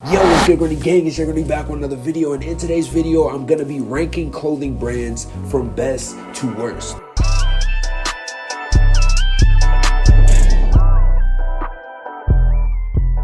Yo, what's good, Granny Gang? It's your Granny back with another video, and in today's video, I'm gonna be ranking clothing brands from best to worst.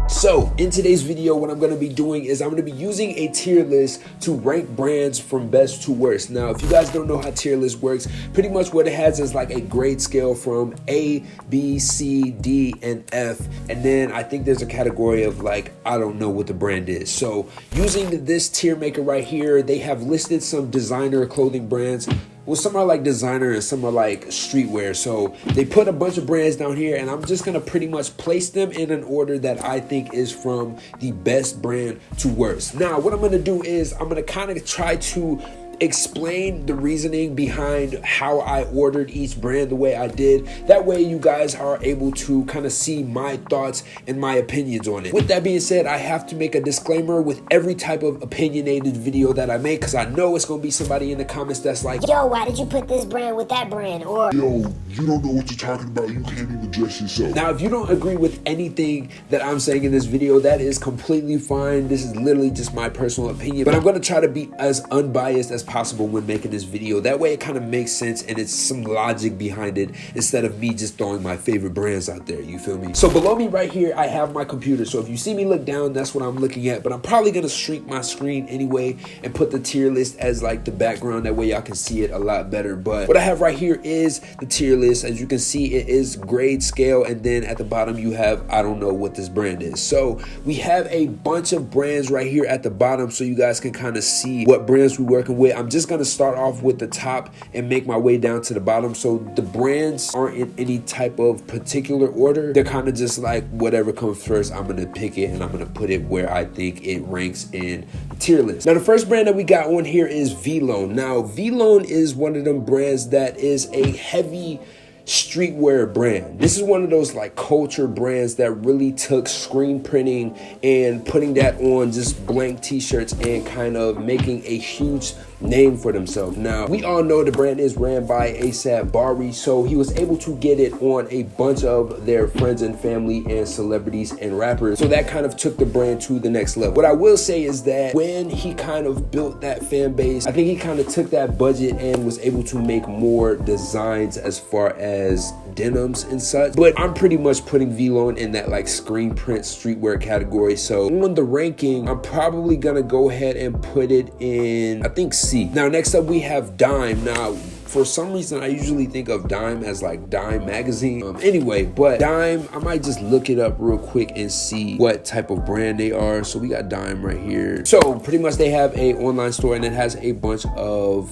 So, in today's video, what I'm going to be doing is I'm going to be using a tier list to rank brands from best to worst. Now, if you guys don't know how tier list works, pretty much what it has is like a grade scale from A, B, C, D, and F. And then I think there's a category of like, I don't know what the brand is. So, using this tier maker right here, they have listed some designer clothing brands. Well, some are like designer and some are like streetwear. So they put a bunch of brands down here, and I'm just gonna pretty much place them in an order that I think is from the best brand to worst. Now, what I'm gonna do is I'm gonna kind of try to explain the reasoning behind how I ordered each brand the way I did. That way you guys are able to kind of see my thoughts and my opinions on it. With that being said, I have to make a disclaimer with every type of opinionated video that I make, because I know it's going to be somebody in the comments that's like, yo, why did you put this brand with that brand? Or, yo, you don't know what you're talking about, you can't even dress yourself. Now, if you don't agree with anything that I'm saying in this video, that is completely fine. This is literally just my personal opinion, but I'm going to try to be as unbiased as possible when making this video. That way it kind of makes sense and it's some logic behind it instead of me just throwing my favorite brands out there, you feel me? So below me right here, I have my computer. So if you see me look down, that's what I'm looking at, but I'm probably going to shrink my screen anyway and put the tier list as like the background. That way y'all can see it a lot better. But what I have right here is the tier list. As you can see, it is grade scale, and then at the bottom you have, I don't know what this brand is. So we have a bunch of brands right here at the bottom so you guys can kind of see what brands we're working with. I'm just going to start off with the top and make my way down to the bottom. So the brands aren't in any type of particular order. They're kind of just like whatever comes first, I'm going to pick it and I'm going to put it where I think it ranks in the tier list. Now, the first brand that we got on here is Vlone. Now, Vlone is one of them brands that is a heavy streetwear brand. This is one of those like culture brands that really took screen printing and putting that on just blank t-shirts and kind of making a huge name for themselves. Now, we all know the brand is ran by A$AP Bari, so he was able to get it on a bunch of their friends and family and celebrities and rappers. So that kind of took the brand to the next level. What I will say is that when he kind of built that fan base, I think he kind of took that budget and was able to make more designs as far as denims and such. But I'm pretty much putting Vlone in that like screen print streetwear category. So on the ranking, I'm probably gonna go ahead and put it in, I think, C. Now, next up we have Dime. Now, for some reason, I usually think of Dime as like Dime magazine. Anyway, but Dime, I might just look it up real quick and see what type of brand they are. So we got Dime right here. So pretty much they have a online store and it has a bunch of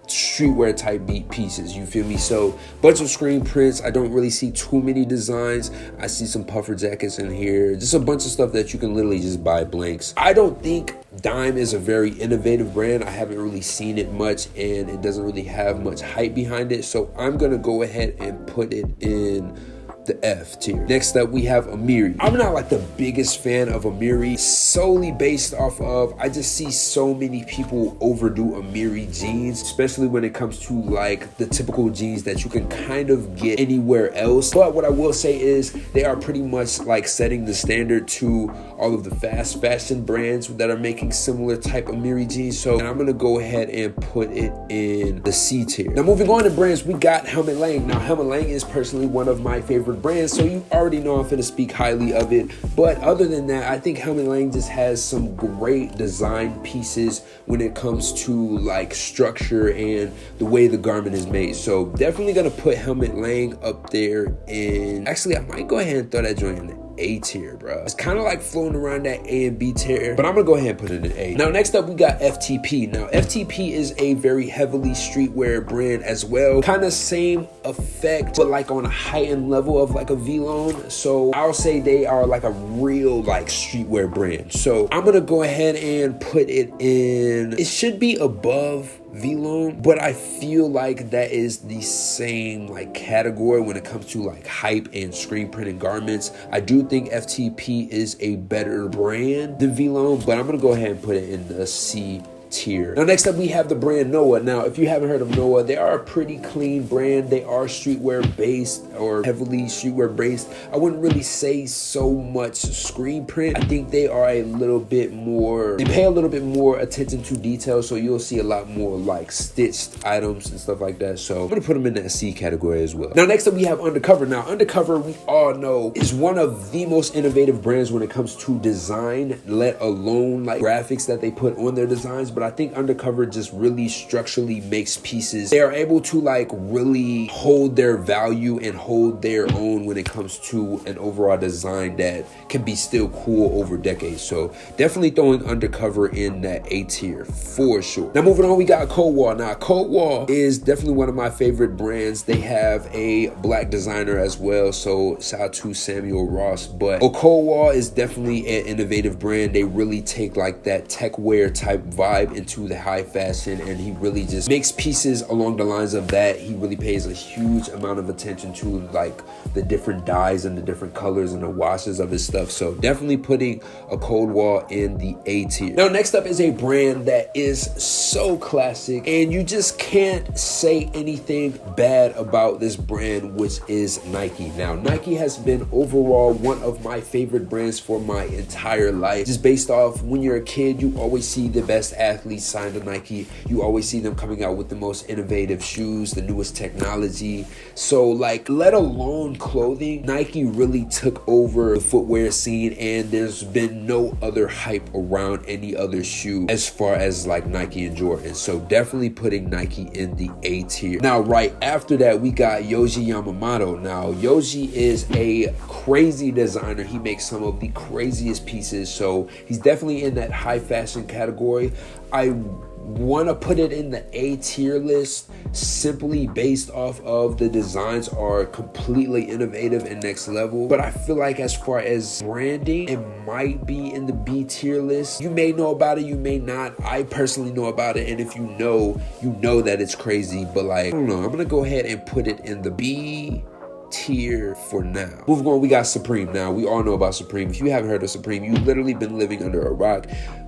streetwear type beat pieces, you feel me? So bunch of screen prints. I don't really see too many designs. I see some puffer jackets in here, just a bunch of stuff that you can literally just buy blanks. I don't think Dime is a very innovative brand. I haven't really seen it much and it doesn't really have much hype behind it, so I'm gonna go ahead and put it in the F tier. Next up we have Amiri. I'm not like the biggest fan of Amiri, solely based off of I just see so many people overdo Amiri jeans, especially when it comes to like the typical jeans that you can kind of get anywhere else. But what I will say is they are pretty much like setting the standard to all of the fast fashion brands that are making similar type Amiri jeans. So I'm gonna go ahead and put it in the C tier. Now, moving on to brands, we got Helmut Lang. Now, Helmut Lang is personally one of my favorite brands, so you already know I'm finna speak highly of it. But other than that, I think Helmut Lang just has some great design pieces when it comes to like structure and the way the garment is made. So definitely gonna put Helmut Lang up there. And actually, I might go ahead and throw that joint in the A tier, bro. It's kind of like floating around that A and B tier, but I'm gonna go ahead and put it in A. Now, next up we got FTP. Now, FTP is a very heavily streetwear brand as well. Kind of same effect, but like on a heightened level of like a Vlone. So I'll say they are like a real like streetwear brand. So I'm gonna go ahead and put it in, it should be above Vlone, but I feel like that is the same like category when it comes to like hype and screen printed garments. I do think FTP is a better brand than Vlone, but I'm gonna go ahead and put it in the C tier. Now next up we have the brand Noah. Now if you haven't heard of Noah, they are a pretty clean brand. They are streetwear based, or heavily streetwear based. I wouldn't really say so much screen print. I think they are a little bit more, they pay a little bit more attention to detail, so you'll see a lot more like stitched items and stuff like that. So I'm gonna put them in that C category as well. Now next up we have Undercover. Now Undercover, we all know, is one of the most innovative brands when it comes to design, let alone like graphics that they put on their designs. But I think Undercover just really structurally makes pieces. They are able to like really hold their value and hold their own when it comes to an overall design that can be still cool over decades. So definitely throwing Undercover in that A tier for sure. Now moving on, we got Cold Wall. Now Cold Wall is definitely one of my favorite brands. They have a black designer as well, so shout out to Samuel Ross. But Cold Wall is definitely an innovative brand. They really take like that tech wear type vibe into the high fashion, and he really just makes pieces along the lines of that. He really pays a huge amount of attention to like the different dyes and the different colors and the washes of his stuff. So definitely putting a Cold Wall in the A tier. Now next up is a brand that is so classic, and you just can't say anything bad about this brand, which is Nike. Now Nike has been overall one of my favorite brands for my entire life. Just based off, when you're a kid, you always see the best athletes signed to Nike. You always see them coming out with the most innovative shoes, the newest technology. So like, let alone clothing, Nike really took over the footwear scene, and there's been no other hype around any other shoe as far as like Nike and Jordan. So definitely putting Nike in the A tier. Now right after that, we got Yoji Yamamoto. Now Yoji is a crazy designer. He makes some of the craziest pieces, so he's definitely in that high fashion category. I want to put it in the A tier list simply based off of the designs are completely innovative and next level. But I feel like as far as branding, it might be in the B tier list. You may know about it, you may not. I personally know about it, and if you know that it's crazy. But like, I don't know, I'm gonna go ahead and put it in the B tier for now. Moving on, we got Supreme. Now we all know about Supreme. If you haven't heard of Supreme, you've literally been living under a rock.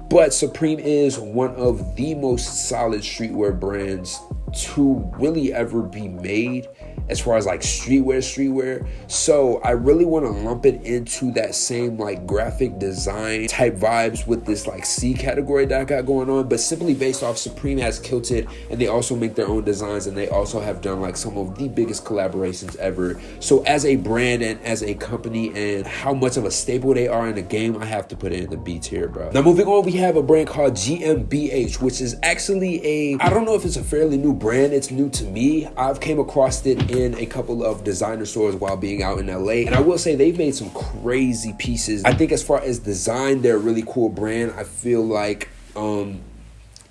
But Supreme is one of the most solid streetwear brands to really ever be made as far as like streetwear. So I really want to lump it into that same like graphic design type vibes with this like C category that I got going on. But simply based off, Supreme has killed it, and they also make their own designs, and they also have done like some of the biggest collaborations ever. So as a brand and as a company and how much of a staple they are in the game, I have to put it in the B tier, bro. Now moving on, we have a brand called GmbH, which is actually I don't know if it's a fairly new brand. It's new to me. I've came across it in a couple of designer stores while being out in LA, and I will say they've made some crazy pieces. I think as far as design, they're a really cool brand. I feel like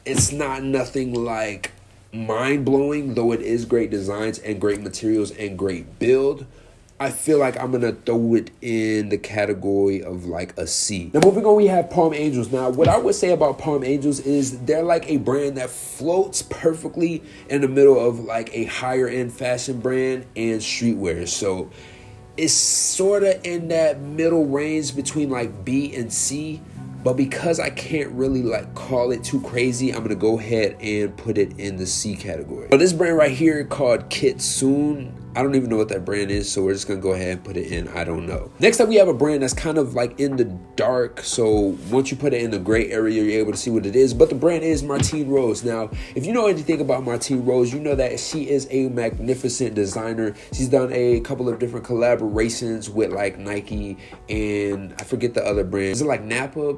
it's not nothing like mind-blowing, though it is great designs and great materials and great build. I feel like I'm gonna throw it in the category of like a C. Now moving on, we have Palm Angels. Now what I would say about Palm Angels is they're like a brand that floats perfectly in the middle of like a higher end fashion brand and streetwear. So it's sort of in that middle range between like B and C. But because I can't really like call it too crazy, I'm gonna go ahead and put it in the C category. But this brand right here called Kitsune, I don't even know what that brand is, so we're just gonna go ahead and put it in I don't know. Next up, we have a brand that's kind of like in the dark, so once you put it in the gray area, you're able to see what it is. But the brand is Martine Rose. Now, if you know anything about Martine Rose, you know that she is a magnificent designer. She's done a couple of different collaborations with like Nike and I forget the other brand. Is it like Napa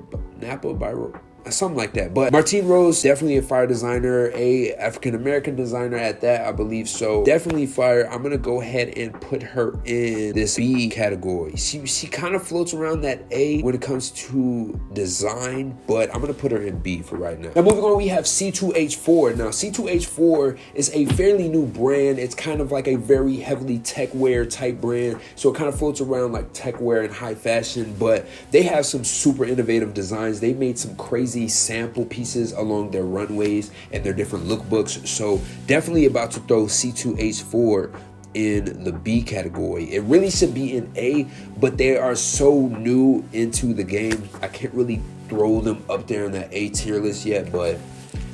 by something like that? But Martine Rose, definitely a fire designer, a African-American designer at that, I believe. So definitely fire. I'm gonna go ahead and put her in this B category. She kind of floats around that A when it comes to design, but I'm gonna put her in B for right now. Now moving on, we have C2H4. Now C2H4 is a fairly new brand. It's kind of like a very heavily tech wear type brand, so it kind of floats around like tech wear and high fashion, but they have some super innovative designs. They made some crazy sample pieces along their runways and their different lookbooks. So definitely about to throw C2H4 in the B category. It really should be in A, but they are so new into the game, I can't really throw them up there in that A tier list yet, but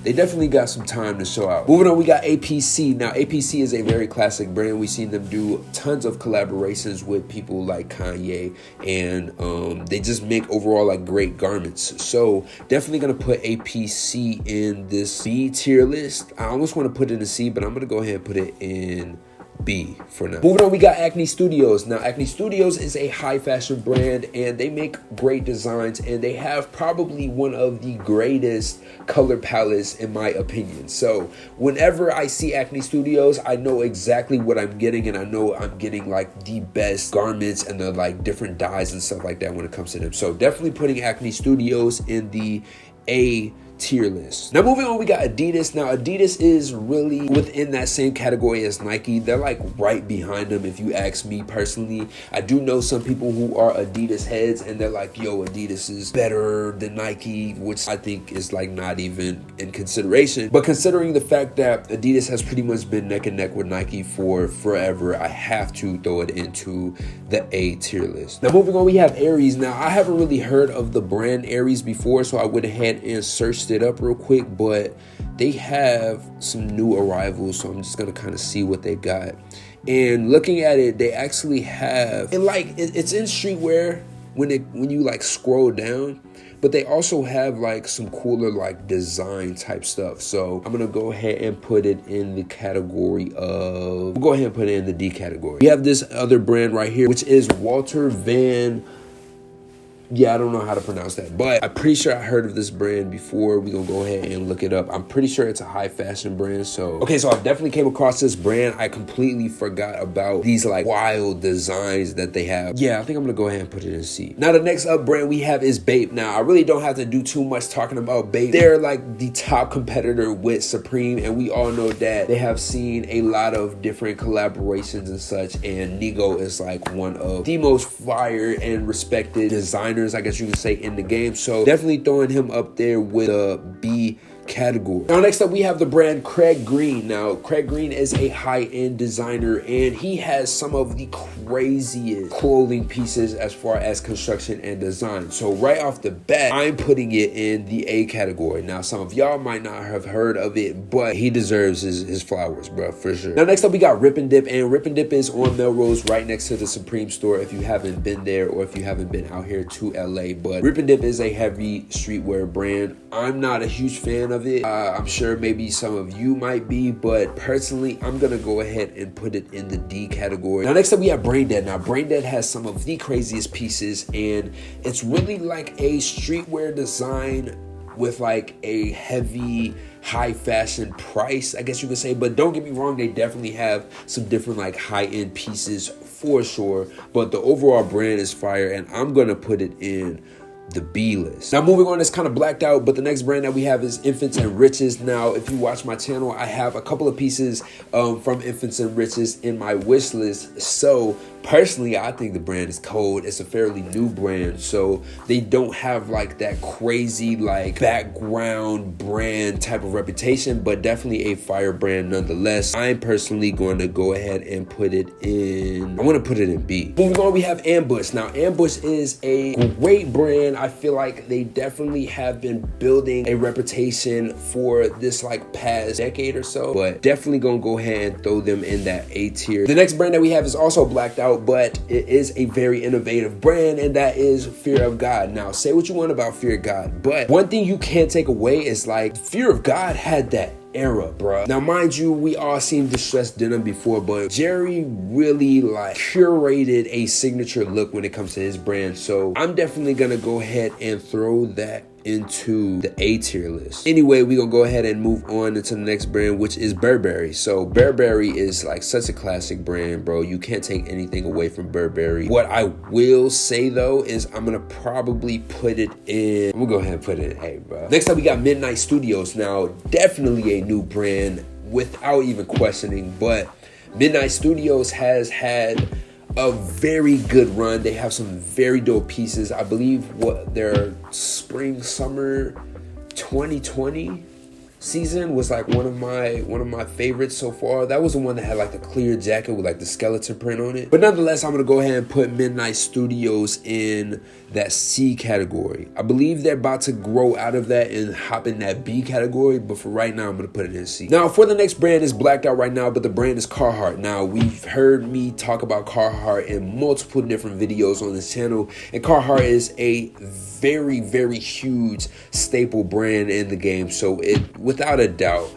they definitely got some time to show out. Moving on, we got APC. Now, APC is a very classic brand. We've seen them do tons of collaborations with people like Kanye, and they just make overall like great garments. So definitely gonna put APC in this B tier list. I almost want to put it in C, but I'm gonna go ahead and put it in B for now. Moving on, we got Acne Studios. Now, Acne Studios is a high fashion brand, and they make great designs, and they have probably one of the greatest color palettes in my opinion. So whenever I see Acne Studios, I know exactly what I'm getting, and I know I'm getting like the best garments and the like different dyes and stuff like that when it comes to them. So definitely putting Acne Studios in the A tier list. Now moving on, we got Adidas. Now Adidas is really within that same category as Nike. They're like right behind them if you ask me personally. I do know some people who are Adidas heads and they're like, yo, Adidas is better than Nike, which I think is like not even in consideration. But considering the fact that Adidas has pretty much been neck and neck with Nike for forever, I have to throw it into the A tier list. Now moving on, we have Aries. Now I haven't really heard of the brand Aries before, so I went ahead and searched it up real quick, but they have some new arrivals, so I'm just gonna kind of see what they got. And looking at it, they actually have it like it's in streetwear when you like scroll down, but they also have like some cooler like design type stuff. So I'm gonna go ahead and put it in the category of, we'll go ahead and put it in the D category. We have this other brand right here, which is Walter Van, yeah, I don't know how to pronounce that, but I'm pretty sure I heard of this brand before. We're gonna go ahead and look it up. I'm pretty sure it's a high fashion brand. So I definitely came across this brand. I completely forgot about these like wild designs that they have. Yeah, I think I'm gonna go ahead and put it in C. Now the next up brand we have is Bape. Now I really don't have to do too much talking about Bape. They're like the top competitor with Supreme, and we all know that they have seen a lot of different collaborations and such, and Nigo is like one of the most fire and respected designers, I guess you can say, in the game. So definitely throwing him up there with a B category. Now next up we have the brand Craig Green. Now Craig Green is a high-end designer, and he has some of the craziest clothing pieces as far as construction and design. So right off the bat, I'm putting it in the A category. Now some of y'all might not have heard of it, but he deserves his flowers, bro, for sure. Now next up we got Rip and Dip, and Rip and Dip is on Melrose right next to the Supreme store if you haven't been there or if you haven't been out here to LA. But Rip and Dip is a heavy streetwear brand. I'm not a huge fan of it. I'm sure maybe some of you might be, but personally I'm gonna go ahead and put it in the D category. Now next up we have Brain Dead. Now Brain Dead has some of the craziest pieces, and it's really like a streetwear design with like a heavy high fashion price, I guess you could say. But don't get me wrong, they definitely have some different like high-end pieces for sure, but the overall brand is fire, and I'm gonna put it in the B list. Now moving on, it's kind of blacked out, but the next brand that we have is Infants and Riches. Now if you watch my channel, I have a couple of pieces from Infants and Riches in my wish list. So personally, I think the brand is cold. It's a fairly new brand, so they don't have like that crazy like background brand type of reputation, but definitely a fire brand nonetheless. I'm personally going to go ahead and put it in, I want to put it in B. Moving on, we have Ambush. Now Ambush is a great brand. I feel like they definitely have been building a reputation for this like past decade or so, but definitely gonna go ahead and throw them in that A tier. The next brand that we have is also blacked out, but it is a very innovative brand, and that is Fear of God. Now say what you want about Fear of God, but one thing you can't take away is like Fear of God had that era, bruh. Now mind you, we all seen distressed denim before, but Jerry really like curated a signature look when it comes to his brand. So I'm definitely gonna go ahead and throw that into the A tier list. Anyway, we're gonna go ahead and move on into the next brand, which is Burberry. So Burberry is like such a classic brand, bro. You can't take anything away from Burberry. What I will say though is I'm gonna probably put it in, I'm gonna go ahead and put it in A, bro. Next up we got Midnight Studios. Now definitely a new brand without even questioning, but Midnight Studios has had a very good run. They have some very dope pieces. I believe what their spring summer 2020 season was like one of my favorites so far. That was the one that had like the clear jacket with like the skeleton print on it. But nonetheless, I'm gonna go ahead and put Midnight Studios in that C category. I believe they're about to grow out of that and hop in that B category, but for right now, I'm gonna put it in C. Now, for the next brand, is blacked out right now, but the brand is Carhartt. Now, we've heard me talk about Carhartt in multiple different videos on this channel, and Carhartt is a very, very huge staple brand in the game. So it, without a doubt,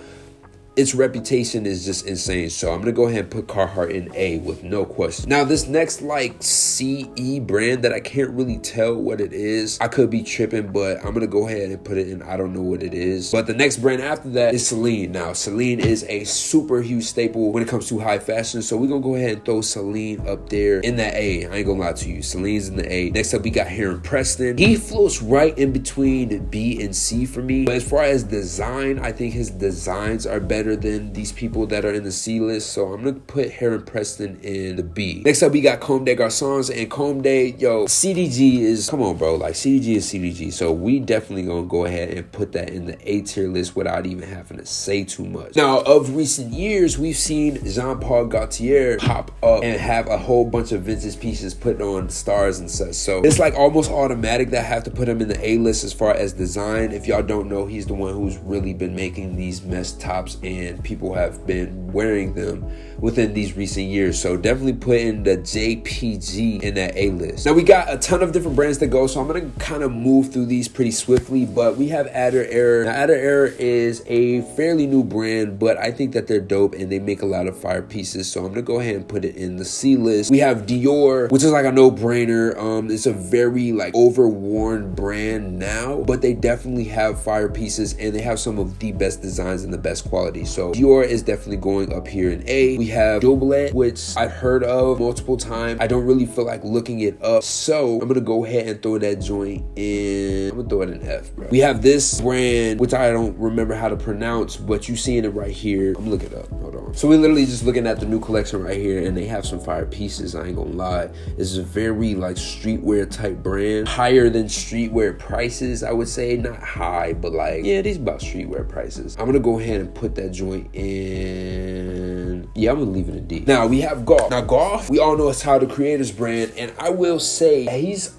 its reputation is just insane. So I'm gonna go ahead and put Carhartt in A with no question. Now this next like CE brand that I can't really tell what it is, I could be tripping, but I'm gonna go ahead and put it in I don't know what it is. But the next brand after that is Celine. Now Celine is a super huge staple when it comes to high fashion, so we're gonna go ahead and throw Celine up there in that A. I ain't gonna lie to you, Celine's in the A. Next up we got Heron Preston. He floats right in between B and C for me, but as far as design, I think his designs are better than these people that are in the C list, so I'm gonna put Heron Preston in the B. Next up we got Comme des Garçons, and Comme des, yo, CDG is, come on bro, like CDG is CDG, so we definitely gonna go ahead and put that in the A tier list without even having to say too much. Now of recent years, we've seen Jean-Paul Gaultier pop up and have a whole bunch of vintage pieces put on stars and such, so it's like almost automatic that I have to put him in the A list as far as design. If y'all don't know, he's the one who's really been making these mesh tops, and people have been wearing them within these recent years, so definitely put in the JPG in that A list. Now we got a ton of different brands to go, so I'm gonna kind of move through these pretty swiftly, but we have Adder Error. Now Adder Error is a fairly new brand, but I think that they're dope and they make a lot of fire pieces, so I'm gonna go ahead and put it in the C list. We have Dior, which is like a no-brainer. It's a very like overworn brand now, but they definitely have fire pieces and they have some of the best designs and the best quality, so Dior is definitely going up here in A. We have Doublet, which I've heard of multiple times. I don't really feel like looking it up, so I'm gonna go ahead and throw that joint in. I'm gonna throw it in F, bro. We have this brand, which I don't remember how to pronounce, but you seeing it right here. I'm looking it up. Hold on. So we're literally just looking at the new collection right here, and they have some fire pieces. I ain't gonna lie. This is a very like streetwear type brand, higher than streetwear prices, I would say. Not high, but like, yeah, these about streetwear prices. I'm gonna go ahead and put that joint in, yeah, I'm gonna leave it in D. Now we have Golf. Now Golf, we all know it's Tyler the Creator's brand, and I will say he's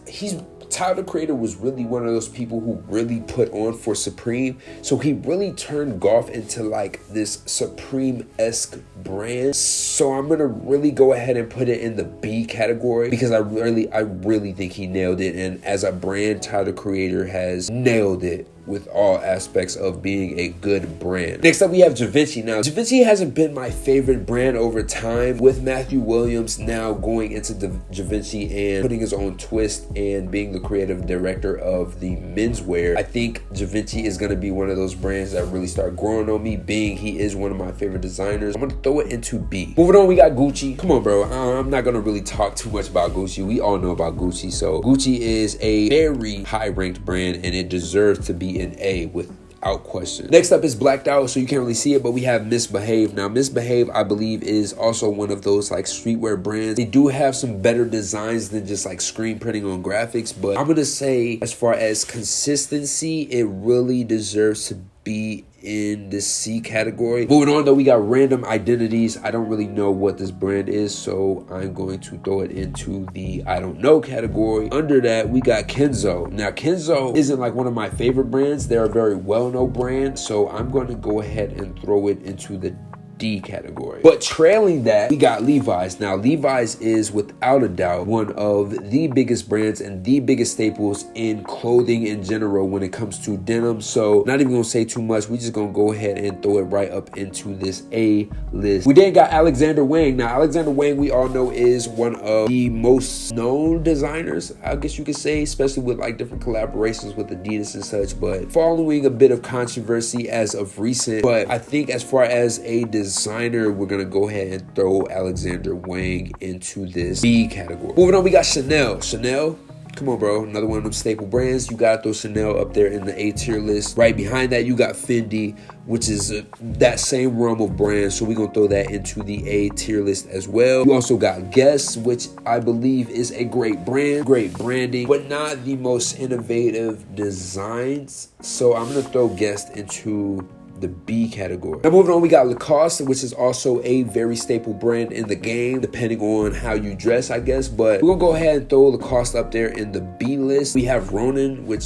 Tyler the Creator was really one of those people who really put on for Supreme, so he really turned Golf into like this Supreme-esque brand. So I'm gonna really go ahead and put it in the B category because I really think he nailed it, and as a brand, Tyler the Creator has nailed it with all aspects of being a good brand. Next up we have Givenchy. Now Givenchy hasn't been my favorite brand over time, with Matthew Williams now going into Givenchy and putting his own twist and being the creative director of the menswear. I think Givenchy is going to be one of those brands that really start growing on me, being he is one of my favorite designers. I'm going to throw it into B. Moving on, we got Gucci. Come on bro, I'm not going to really talk too much about Gucci. We all know about Gucci. So Gucci is a very high ranked brand and it deserves to be in A without question. Next up is blacked out, so you can't really see it, but we have Misbehave. Now Misbehave, I believe, is also one of those like streetwear brands. They do have some better designs than just like screen printing on graphics, but I'm gonna say as far as consistency, it really deserves to be in the C category. Moving on though, we got Random Identities. I don't really know what this brand is, so I'm going to throw it into the I don't know category. Under that, we got Kenzo. Now Kenzo isn't like one of my favorite brands. They're a very well-known brand, so I'm going to go ahead and throw it into the D category. But trailing that, we got Levi's. Now Levi's is without a doubt one of the biggest brands and the biggest staples in clothing in general when it comes to denim, so not even gonna say too much. We just gonna go ahead and throw it right up into this A list. We then got Alexander Wang. Now Alexander Wang, we all know, is one of the most known designers, I guess you could say, especially with like different collaborations with Adidas and such, but following a bit of controversy as of recent. But I think as far as a designer, we're gonna go ahead and throw Alexander Wang into this B category. Moving on, we got Chanel. Chanel, come on bro, another one of them staple brands. You gotta throw Chanel up there in the A tier list. Right behind that, you got Fendi, which is that same realm of brands, so we're gonna throw that into the A tier list as well. You also got Guess, which I believe is a great brand, great branding, but not the most innovative designs, so I'm gonna throw Guess into the B category. Now moving on, we got Lacoste, which is also a very staple brand in the game, depending on how you dress, I guess. But we're gonna go ahead and throw Lacoste up there in the B list. We have Vlone, which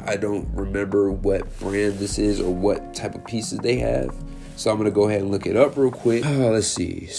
I don't remember what brand this is or what type of pieces they have. So I'm gonna go ahead and look it up real quick. Let's see,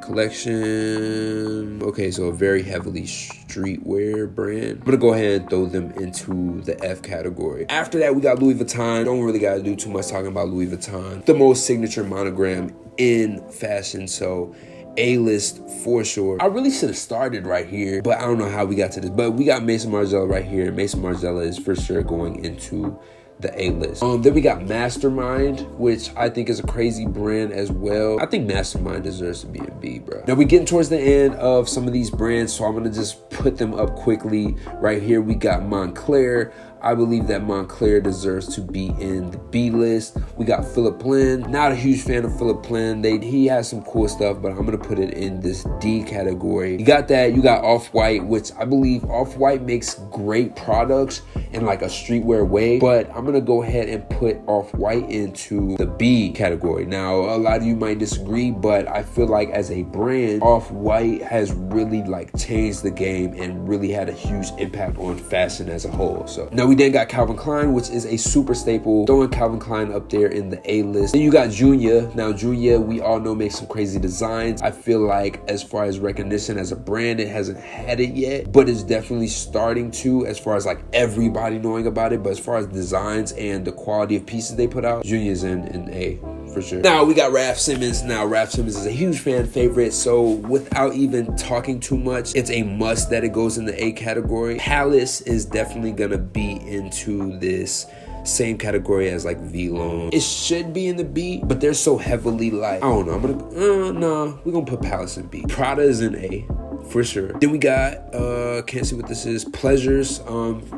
collection. Okay, so a very heavily streetwear brand. I'm gonna go ahead and throw them into the F category. After that, we got Louis Vuitton. Don't really gotta do too much talking about Louis Vuitton. The most signature monogram in fashion, so A-list for sure. I really should have started right here, but I don't know how we got to this. But we got Maison Margiela right here. Maison Margiela is for sure going into the A-list. Then we got Mastermind, which I think is a crazy brand as well. I think Mastermind deserves to be a B, bro. Now we're getting towards the end of some of these brands, so I'm gonna just put them up quickly. Right here, we got Montclair. I believe that Montclair deserves to be in the B list. We got Philipp Plein. Not a huge fan of Philipp Plein. He has some cool stuff, but I'm gonna put it in this D category. You got that. You got Off-White, which I believe Off-White makes great products in like a streetwear way, but I'm gonna go ahead and put Off-White into the B category. Now, a lot of you might disagree, but I feel like as a brand, Off-White has really like changed the game and really had a huge impact on fashion as a whole. So now we then got Calvin Klein, which is a super staple. Throwing Calvin Klein up there in the A list. Then you got Junya. Now Junya, we all know, makes some crazy designs. I feel like as far as recognition as a brand, it hasn't had it yet, but it's definitely starting to, as far as like everybody knowing about it. But as far as designs and the quality of pieces they put out, Junya's in A for sure. Now we got Raf Simons. Now Raf Simons is a huge fan favorite, so without even talking too much, it's a must that it goes in the A category. Palace is definitely gonna be into this same category as like Vlone. It should be in the B, but they're so heavily like, I don't know, I'm gonna no, we're gonna put Palace in B. Prada is in A for sure. Then we got can't see what this is, Pleasures.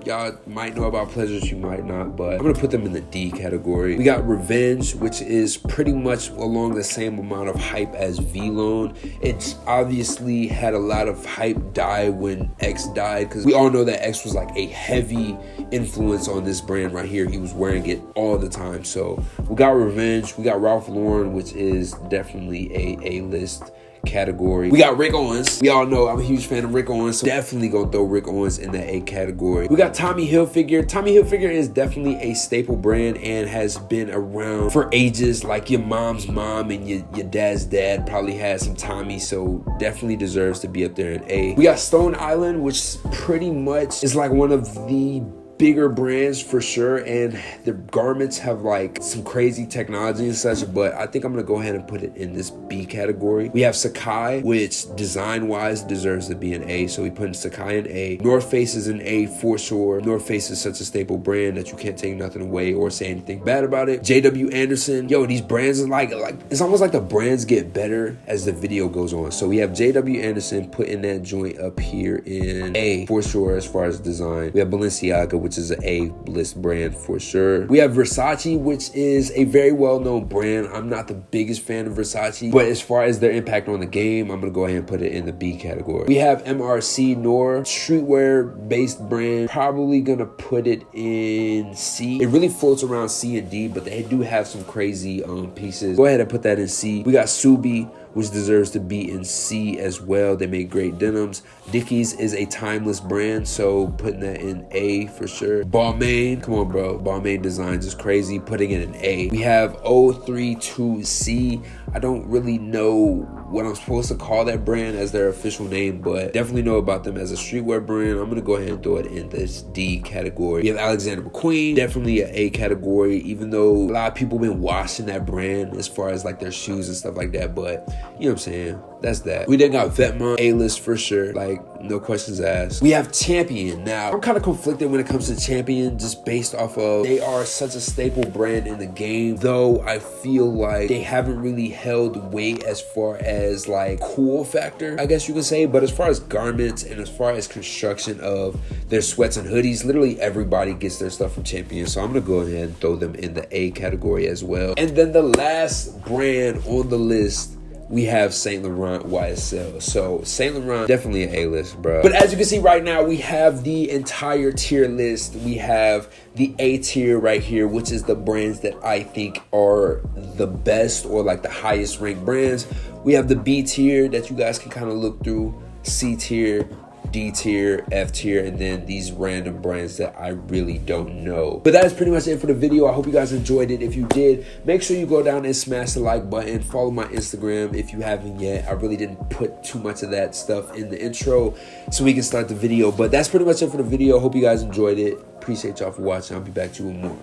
Y'all might know about Pleasures, you might not, but I'm gonna put them in the D category. We got Revenge, which is pretty much along the same amount of hype as Vlone. It's obviously had a lot of hype die when X died, because we all know that X was like a heavy influence on this brand right here. He was wearing it all the time. So we got Revenge. We got Ralph Lauren, which is definitely a A-list category. We got Rick Owens. We all know I'm a huge fan of Rick Owens, so definitely gonna throw Rick Owens in the A category. We got Tommy Hilfiger. Tommy Hilfiger is definitely a staple brand and has been around for ages. Like your mom's mom and your dad's dad probably had some Tommy, so definitely deserves to be up there in A. We got Stone Island, which pretty much is like one of the bigger brands for sure, and the garments have like some crazy technology and such, but I think I'm gonna go ahead and put it in this B category. We have Sacai, which design wise deserves to be an A, so we put in Sacai in A. North Face is an A for sure. North Face is such a staple brand that you can't take nothing away or say anything bad about it. JW Anderson, yo, these brands are like it's almost like the brands get better as the video goes on. So we have JW Anderson putting that joint up here in A for sure as far as design. We have Balenciaga, which is an A-list brand for sure. We have Versace, which is a very well-known brand. I'm not the biggest fan of Versace, but as far as their impact on the game, I'm gonna go ahead and put it in the B category. We have MRC Noir, streetwear-based brand. Probably gonna put it in C. It really floats around C and D, but they do have some crazy pieces. Go ahead and put that in C. We got Subi, which deserves to be in C as well. They make great denims. Dickies is a timeless brand, so putting that in A for sure. Balmain, come on bro, Balmain Designs is crazy, putting it in A. We have 032C. I don't really know what I'm supposed to call that brand as their official name, but definitely know about them as a streetwear brand. I'm gonna go ahead and throw it in this D category. We have Alexander McQueen, definitely an A category, even though a lot of people been washing that brand as far as like their shoes and stuff like that, but you know what I'm saying? That's that. We then got Vetements, A-list for sure, like no questions asked. We have Champion. Now, I'm kind of conflicted when it comes to Champion, just based off of they are such a staple brand in the game, though I feel like they haven't really held weight as far as like cool factor, I guess you can say, but as far as garments and as far as construction of their sweats and hoodies, literally everybody gets their stuff from Champion, so I'm gonna go ahead and throw them in the A category as well. And then the last brand on the list, we have Saint Laurent YSL. So Saint Laurent, definitely an A-list, bro. But as you can see right now, we have the entire tier list. We have the A tier right here, which is the brands that I think are the best or like the highest ranked brands. We have the B tier that you guys can kind of look through, C tier, D tier, F tier, and then these random brands that I really don't know. But that is pretty much it for the video. I hope you guys enjoyed it. If you did, make sure you go down and smash the like button. Follow my Instagram if you haven't yet. I really didn't put too much of that stuff in the intro so we can start the video. But that's pretty much it for the video. Hope you guys enjoyed it. Appreciate y'all for watching. I'll be back to you with more.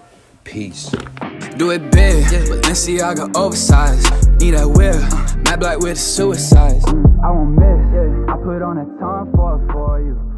Peace. Do it big, Balenciaga oversized. Need that whip, matte black with suicides. I won't miss, I put on a ton for you.